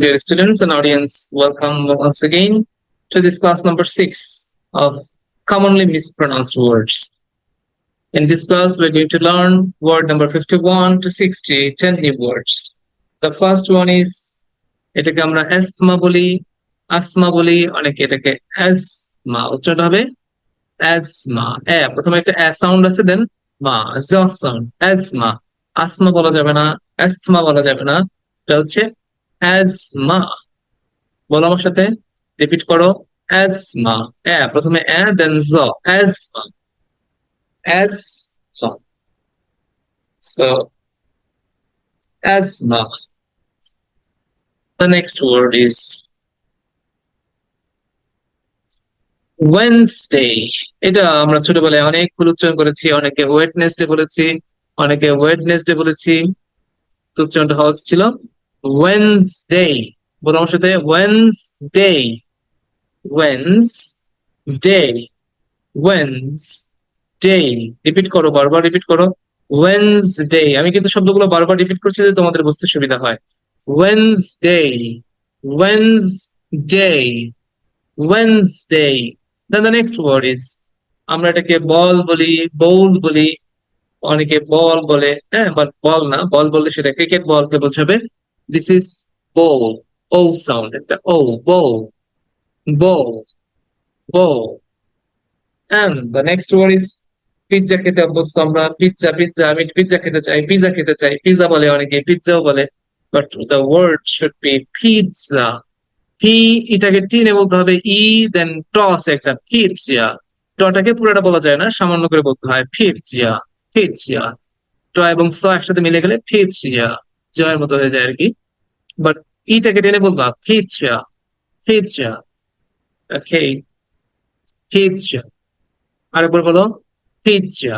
Dear students and audience, welcome once again to this class number 6 of commonly mispronounced words. In this class, we're going to learn word number 51 to 60, 10 new words. The first one is এটাকে আমরা asthma বলি, asthma বলি, অনেকে এটাকে asthma উচ্চারণ হবে asthma. প্রথমে একটা a সাউন্ড আছে, দেন মা জ সাউন্ড, asthma. asthma বলা যাবে না, asthma বলা যাবে না, এটা হচ্ছে asthma. বলো আমার সাথে, রিপিট করো, asthma. প্রথমে দেন জ, asthma, asthma. So asthma. The next word is Wednesday. এটা আমরা ছোটবেলায় অনেক ভুল উচ্চারণ করেছি, অনেকে ওয়েডনেসডে বলেছি, অনেকে ওয়েডনেসডে বলেছি। উচ্চারণটা হওয়া ছিল ওয়েনসডে। বলো আমার সাথে, ওয়েনসডে, ওয়েনসডে, ওয়েনসডে। রিপিট করো, বারবার রিপিট করো, ওয়েনসডে। আমি কিন্তু শব্দগুলো বারবার রিপিট করছি যাতে তোমাদের বুঝতে সুবিধা হয়। Wednesday, Wednesday, Wednesday. Then the next word is, আমরা এটাকে বল বলি, বোল বলি, অনেকে বল বলে, বাট বল না, বল বললে সেটা ক্রিকেট বলকে বোঝাবে। This is ball, O sound, একটা O, ball, ball, ball. And the next word is pizza খেতে অভ্যস্ত আমরা, পিৎজা, পিৎজা, আমি পিৎজা খেতে চাই, পিৎজা খেতে চাই, পিৎজা বলে অনেকে, পিৎজাও বলে, but the word should be pizza. P, এটাকে টিনে বলতে হবে, ই দেন টস একটা, পিৎজা। টটাকে পুরোটা বলা যায় না, সামান্য করে বলতে হয়, পিৎজা, পিৎজা। ট এবং স একসাথে মিলে গেলে পিৎজা, জয়ের মতো হয়ে যায় আর কি। বাট ইটাকে টেনে বলবা পিৎজা, পিৎজা। ওকে, পিৎজা। আরেকবার বলো, pizza.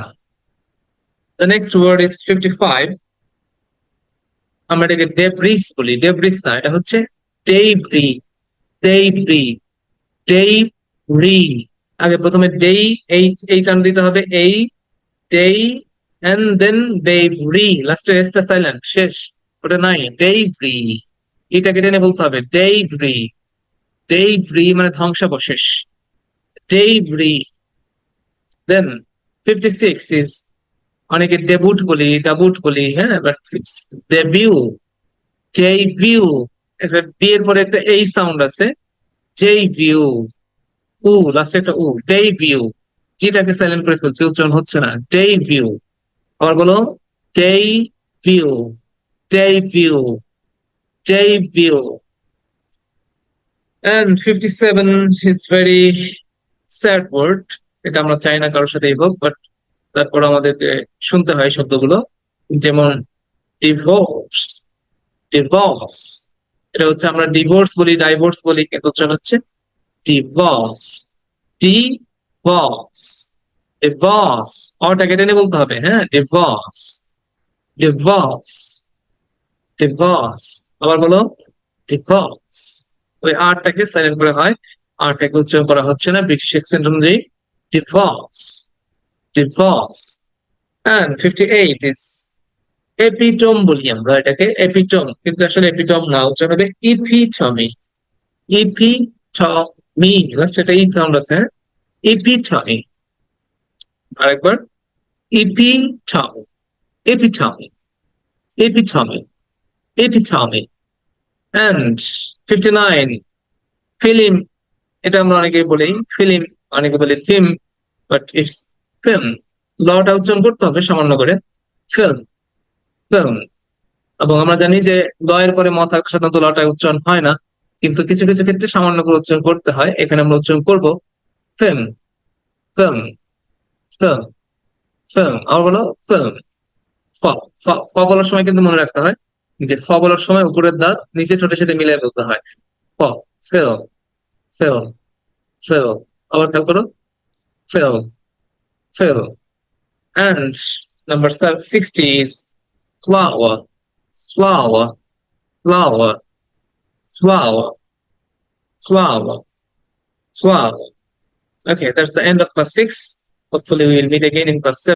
The next word is 55. আমরা এটাকে ডেব্রিস বলি, ডেব্রিস না, এটা হচ্ছে ডেব্রি, ডেব্রি, ডেব্রি। আগে প্রথমে ডেই, এই টান দিতে হবে, এই ডেই, and then ডেব্রি, লাস্টে এসটা সাইলেন্ট, শেষ, ওটা নাই, ডেব্রি। এটাকে টেনে বলতে হবে ডেব্রি, ডেব্রি মানে ধ্বংসাবশেষ, ডেব্রি। Then 56 is, অনেকে ডেবুট বলি, ডাবুট বলি, বাট ইটস ডেবিউ, ডেবিউ। একটা ডি এর পরে একটা এই সাউন্ড আছে, ডেবিউ, উ লাস্টে একটা উ, ডেবিউ। জিটাকে সাইলেন্ট করে ফেলছি, উচ্চারণ হচ্ছে না, ডেবিউ। আবার বলো, debut, debut, debut. And 57 is very sad word. এটা আমরা চাই না কারোর সাথেই হোক, বাট তারপর আমাদেরকে শুনতে হয় শব্দগুলো, যেমন ডিভোর্স, ডিভোর্স। এটা হচ্ছে আমরা ডিভোর্স বলি, ডাইভোর্স বলি, কিন্তু উচ্চারণ হচ্ছে ডিভোর্স, ডিভোর্স, ডিভোর্স। অটাকে টেনে বলতে হবে, ডিভোর্স, ডিভোর্স, ডিভোর্স। আবার বলো, ডিভোর্স। ওই আরটাকে সাইলেন্ট করে হয়, আরটাকে উচ্চারণ করা হচ্ছে না, ব্রিটিশ অ্যাকসেন্ট অনুযায়ী, divorce, divorce. And 58 is epitome বলি আমরা এটাকে, এপিটম, কিন্তু আসলে এপিটম না, উচ্চারণ হবে ইপিটমি, ইপিটমি, লাস্ট এটা ই সাউন্ড আছে, ইপিটমি। আরেকবার, ইপিটমি, এপিটমি, এপিটমি, এপিটমি। And 59 ফিল্ম, এটা আমরা অনেকে বলি ফিল্ম, অনেকে বলি ফিল্ম, বাট ইটস ফিল্ম। লটা উচ্চারণ করতে হবে সামান্য করে, ফিল্ম, ফিল্ম। এবং আমরা জানি যে লয়ের পরে মথা সাধারণত লটা উচ্চারণ হয় না, কিন্তু কিছু কিছু ক্ষেত্রে সামান্য করে উচ্চারণ করতে হয়, এখানে আমরা উচ্চারণ করবো ফিল্ম, ফিল্ম, ফিল্ম, ফিল্ম। আবার বলো, ফিল্ম। ফ, ফ বলার সময় কিন্তু মনে রাখতে হয় যে ফ বলার সময় উপরের দাঁত নিচে ঠোঁটের সাথে মিলিয়ে বলতে হয়, ফ, ফিল্ম, ফিল্ম, ফিল্ম। আবার খেয়াল করো, film, film. And number 60 is flower, flower, flower, flower, flower, flower. Okay, that's the end of class 6. Hopefully we will meet again in class 7.